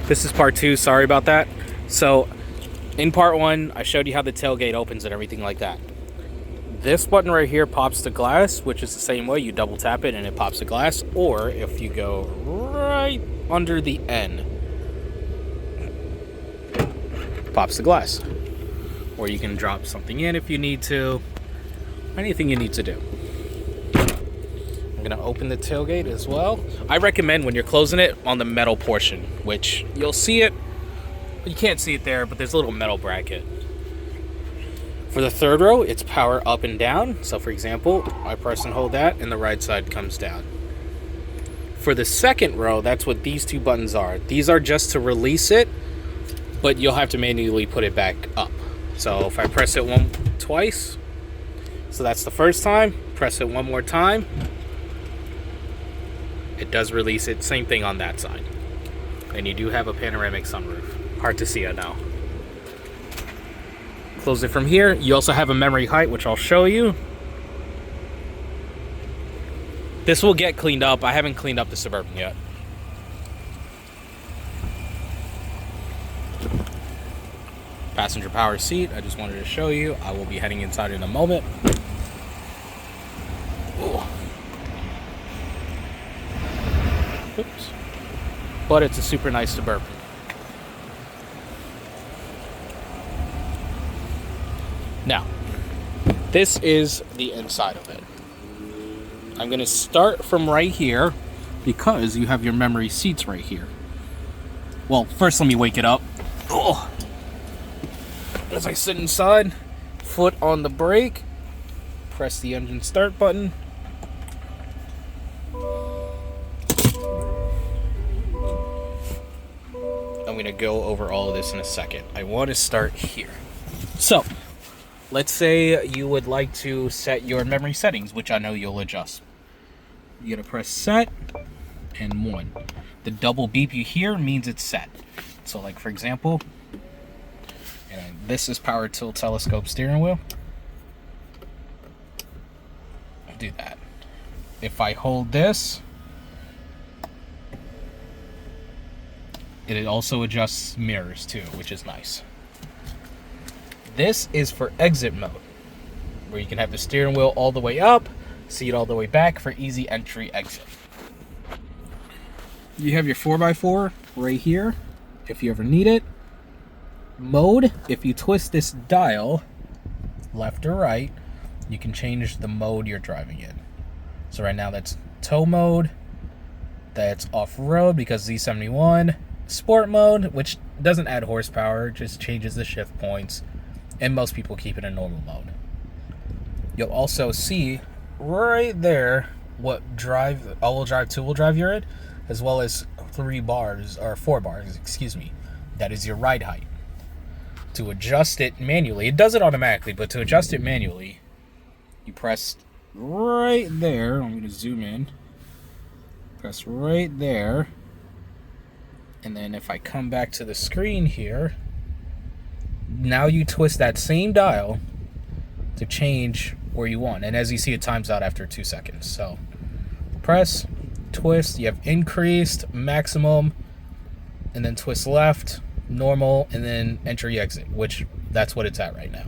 This is part two. Sorry about that. So, in part one, I showed you how the tailgate opens and everything like that. This button right here pops the glass, which is the same way. You double tap it and it pops the glass. Or if you go right under the N, pops the glass. Or you can drop something in if you need to. Anything you need to do. I'm going to open the tailgate as well. I recommend when you're closing it on the metal portion, which you'll see it. You can't see it there, but there's a little metal bracket. For the third row, it's power up and down. So for example, I press and hold that and the right side comes down. For the second row, that's what these two buttons are. These are just to release it, but you'll have to manually put it back up. So if I press it twice, so that's the first time, press it one more time, it does release it. Same thing on that side. And you do have a panoramic sunroof. Hard to see, I know. Close it from here. You also have a memory height, which I'll show you. This will get cleaned up. I haven't cleaned up the Suburban yet. Passenger power seat. I just wanted to show you. I will be heading inside in a moment. Ooh. Oops. But it's a super nice Suburban. Now, this is the inside of it. I'm going to start from right here because you have your memory seats right here. Well, first let me wake it up. Oh. As I sit inside, foot on the brake, press the engine start button. I'm going to go over all of this in a second. I want to start here. So, let's say you would like to set your memory settings, which I know you'll adjust. You're going to press set and 1. The double beep you hear means it's set. So like for example, this is power tilt telescope steering wheel. I'll do that. If I hold this, it also adjusts mirrors too, which is nice. This is for exit mode, where you can have the steering wheel all the way up, seat all the way back for easy entry exit. You have your 4x4 right here, if you ever need it. Mode, if you twist this dial left or right, you can change the mode you're driving in. So right now that's tow mode, that's off-road because Z71, sport mode, which doesn't add horsepower, just changes the shift points. And most people keep it in normal mode. You'll also see right there what all-wheel drive, two-wheel drive you're in, as well as 4 bars, excuse me. That is your ride height. To adjust it manually, it does it automatically, but to adjust it manually, you press right there. I'm going to zoom in. Press right there. And then if I come back to the screen here, now you twist that same dial to change where you want. And as you see, it times out after 2 seconds. So press, twist, you have increased, maximum, and then twist left, normal, and then entry exit, which that's what it's at right now.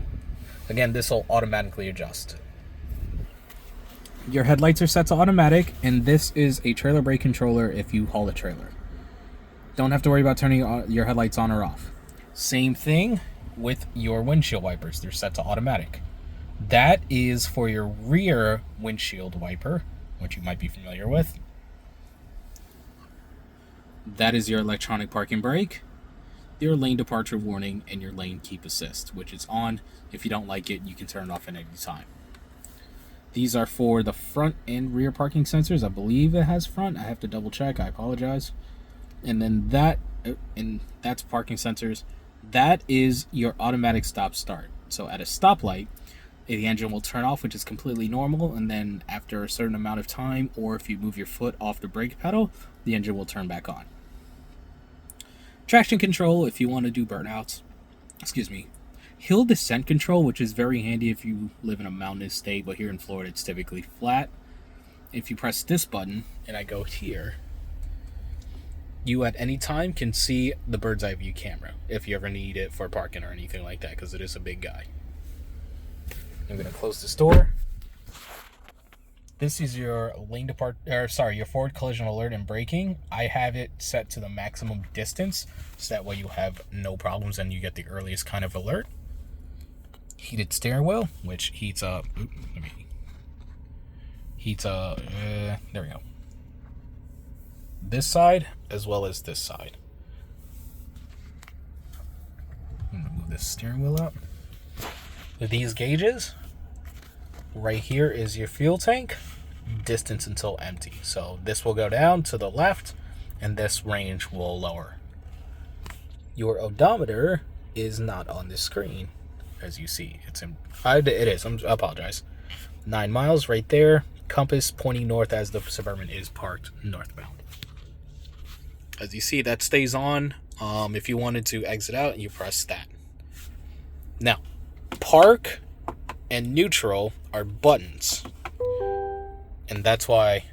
Again, this will automatically adjust. Your headlights are set to automatic, and this is a trailer brake controller if you haul a trailer. Don't have to worry about turning your headlights on or off. Same thing with your windshield wipers. They're set to automatic. That is for your rear windshield wiper, which you might be familiar with. That is your electronic parking brake, your lane departure warning, and your lane keep assist, which is on. If you don't like it, you can turn it off at any time. These are for the front and rear parking sensors. I believe it has front. I have to double check. I apologize. And then that's parking sensors. That is your automatic stop start. So at a stoplight, the engine will turn off, which is completely normal, and then after a certain amount of time, or if you move your foot off the brake pedal, the engine will turn back on. Traction control if you want to do burnouts. Excuse me. Hill descent control, which is very handy if you live in a mountainous state, but here in Florida it's typically flat. If you press this button and I go here, You at any time can see the bird's eye view camera if you ever need it for parking or anything like that, because it is a big guy. I'm going to close this door. This is your your forward collision alert and braking. I have it set to the maximum distance, so that way you have no problems and you get the earliest kind of alert. Heated steering wheel, which heats up. There we go. This side as well as this side. I'm gonna move this steering wheel up. These gauges, right here is your fuel tank, distance until empty. So this will go down to the left, and this range will lower. Your odometer is not on the screen, as you see. I apologize. 9 miles right there. Compass pointing north as the Suburban is parked northbound. As you see, that stays on. If you wanted to exit out, you press that. Now, park and neutral are buttons. And that's why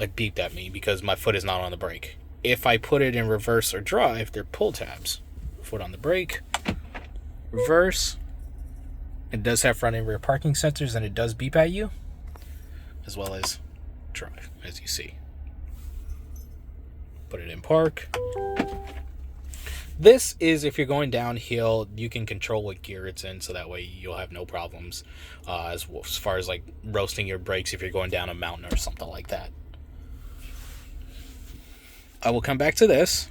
it beeped at me, because my foot is not on the brake. If I put it in reverse or drive, they're pull tabs. Foot on the brake, reverse. It does have front and rear parking sensors, and it does beep at you, as well as drive, as you see. Put it in park. This is if you're going downhill, you can control what gear it's in, so that way you'll have no problems as far as like roasting your brakes if you're going down a mountain or something like that. I will come back to this.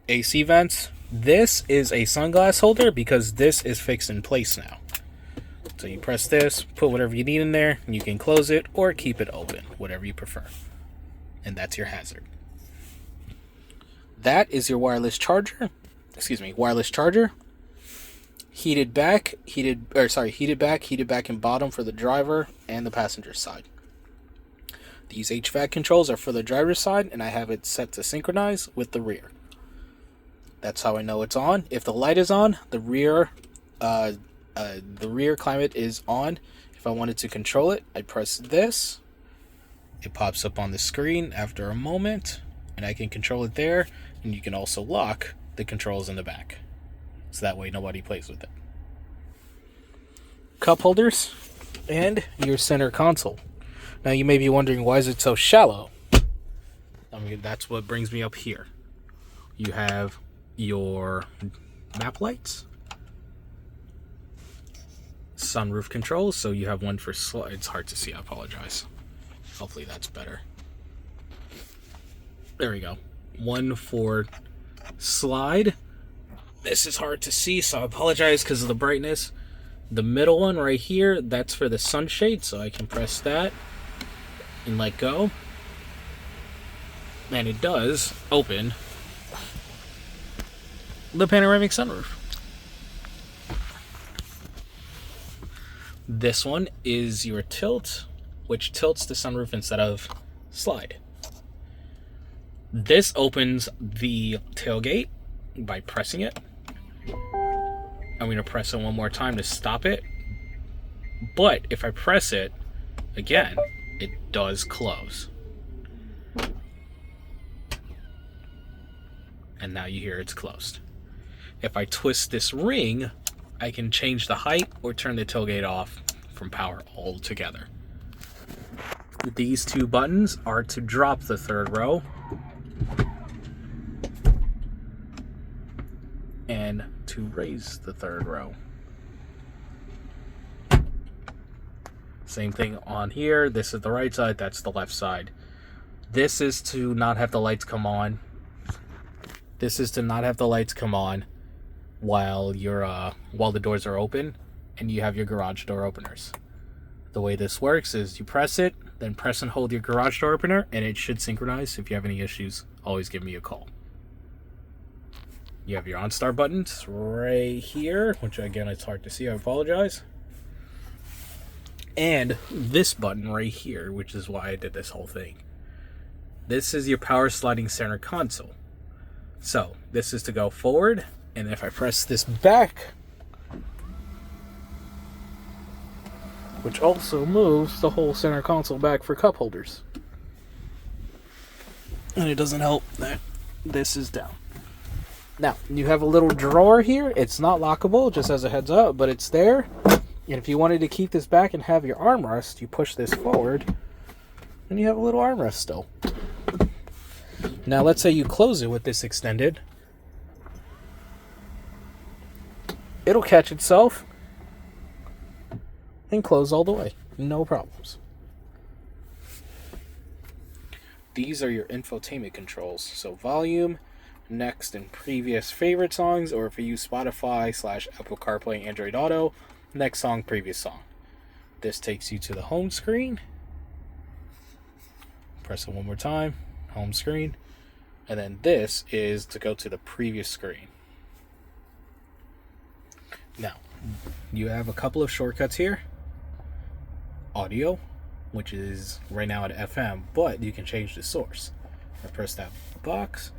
AC vents. This is a sunglass holder because this is fixed in place now. So you press this, put whatever you need in there, and you can close it or keep it open, whatever you prefer. And that's your hazard. That is your wireless charger. Heated back, heated back and bottom for the driver and the passenger side. These HVAC controls are for the driver's side, and I have it set to synchronize with the rear. That's how I know it's on. If the light is on, the rear climate is on. If I wanted to control it, I press this. It pops up on the screen after a moment, and I can control it there. And you can also lock the controls in the back, so that way nobody plays with it. Cup holders and your center console. Now you may be wondering, why is it so shallow? I mean, that's what brings me up here. You have your map lights, sunroof controls, so you have one for it's hard to see, I apologize. Hopefully that's better. There we go. One for slide. This is hard to see, so I apologize because of the brightness. The middle one right here, that's for the sunshade, so I can press that and let go. And it does open the panoramic sunroof. This one is your tilt, which tilts the sunroof instead of slide. This opens the tailgate by pressing it. I'm going to press it one more time to stop it. But if I press it again, it does close. And now you hear it's closed. If I twist this ring, I can change the height or turn the tailgate off from power altogether. These two buttons are to drop the third row and to raise the third row. Same thing on here. This is the right side, that's the left side. This is to not have the lights come on. This is to not have the lights come on while the doors are open and you have your garage door openers. The way this works is you press it, then press and hold your garage door opener, and it should synchronize. If you have any issues, always give me a call. You have your OnStar buttons right here, which again, it's hard to see, I apologize. And this button right here, which is why I did this whole thing. This is your power sliding center console. So this is to go forward, and if I press this back, which also moves the whole center console back for cup holders. And it doesn't help that this is down. Now, you have a little drawer here. It's not lockable, just as a heads up, but it's there. And if you wanted to keep this back and have your armrest, you push this forward, and you have a little armrest still. Now, let's say you close it with this extended. It'll catch itself and close all the way. No problems. These are your infotainment controls. So volume, next and previous favorite songs, or if you use Spotify / Apple CarPlay, Android Auto, next song, previous song. This takes you to the home screen. Press it one more time, home screen. And then this is to go to the previous screen. Now, you have a couple of shortcuts here. Audio, which is right now at FM, but you can change the source. I press that box.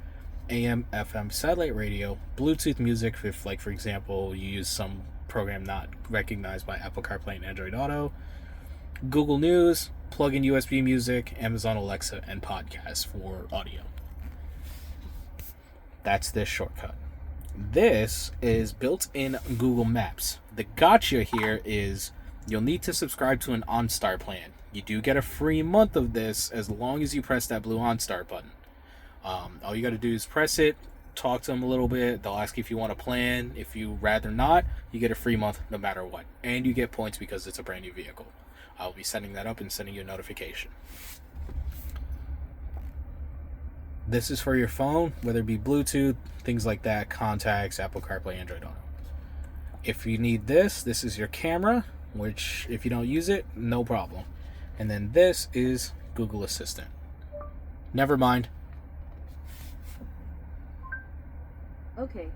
AM, FM, satellite radio, Bluetooth music, if, like, for example, you use some program not recognized by Apple CarPlay and Android Auto. Google News, plug-in USB music, Amazon Alexa, and podcasts for audio. That's this shortcut. This is built in Google Maps. The gotcha here is you'll need to subscribe to an OnStar plan. You do get a free month of this as long as you press that blue OnStar button. All you got to do is press it, talk to them a little bit. They'll ask you if you want a plan. If you rather not, you get a free month no matter what. And you get points because it's a brand new vehicle. I'll be setting that up and sending you a notification. This is for your phone, whether it be Bluetooth, things like that, contacts, Apple CarPlay, Android Auto. If you need this is your camera, which if you don't use it, no problem. And then this is Google Assistant. Never mind. Okay.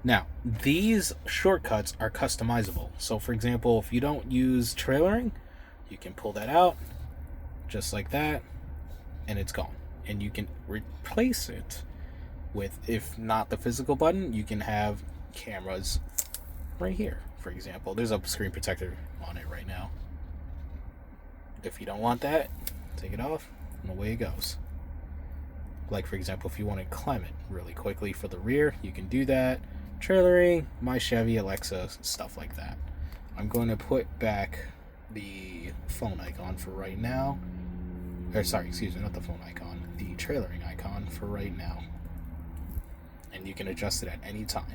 Now, these shortcuts are customizable. So, for example, if you don't use trailering, you can pull that out just like that, and it's gone. And you can replace it with, if not the physical button, you can have cameras right here. For example, there's a screen protector on it right now. If you don't want that, take it off, and away it goes. Like, for example, if you want to climb it really quickly for the rear, you can do that. Trailering, My Chevy, Alexa, stuff like that. I'm going to put back the phone icon for right now. Or, sorry, excuse me, not the phone icon. The trailering icon for right now. And you can adjust it at any time.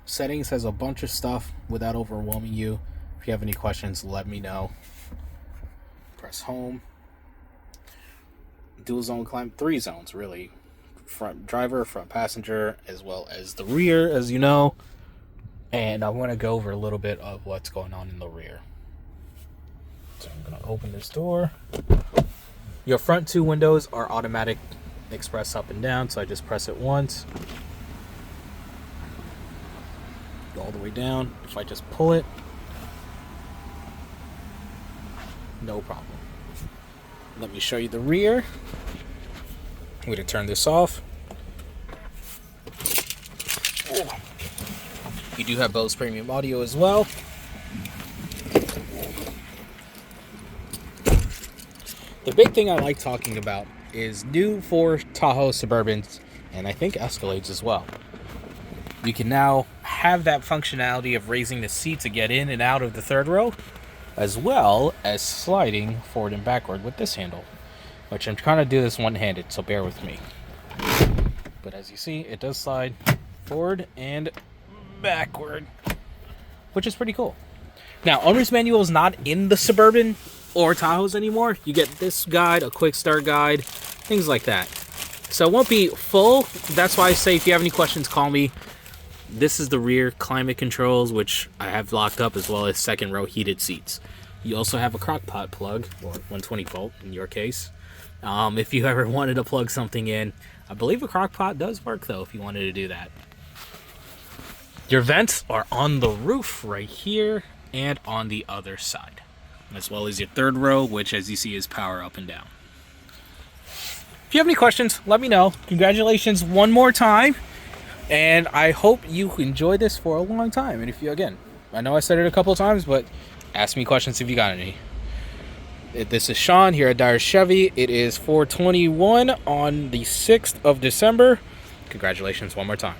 Settings has a bunch of stuff without overwhelming you. If you have any questions, let me know. Press home. Dual zone climb, 3 zones really. Front driver, front passenger, as well as the rear, as you know. And I want to go over a little bit of what's going on in the rear. So I'm going to open this door. Your front 2 windows are automatic express up and down, so I just press it once. Go all the way down. If I just pull it, no problem. Let me show you the rear. I'm going to turn this off. You do have Bose Premium Audio as well. The big thing I like talking about is new for Tahoe, Suburbans, and I think Escalades as well. You can now have that functionality of raising the seat to get in and out of the third row, as well as sliding forward and backward with this handle, which I'm trying to do this one-handed, so bear with me. But as you see, it does slide forward and backward, which is pretty cool. Now, owner's manual is not in the Suburban or Tahoes anymore. You get this guide, a quick start guide, things like that. So it won't be full. That's why I say if you have any questions, call me. This is the rear climate controls, which I have locked up, as well as second row heated seats. You also have a crock pot plug, or 120 volt in your case. If you ever wanted to plug something in, I believe a crock pot does work though, if you wanted to do that. Your vents are on the roof right here and on the other side, as well as your third row, which as you see is power up and down. If you have any questions, let me know. Congratulations one more time. And I hope you enjoy this for a long time. And if you, again, I know I said it a couple of times, but ask me questions if you got any. This is Sean here at Dyer Chevy. It is 4:21 on the 6th of December. Congratulations one more time.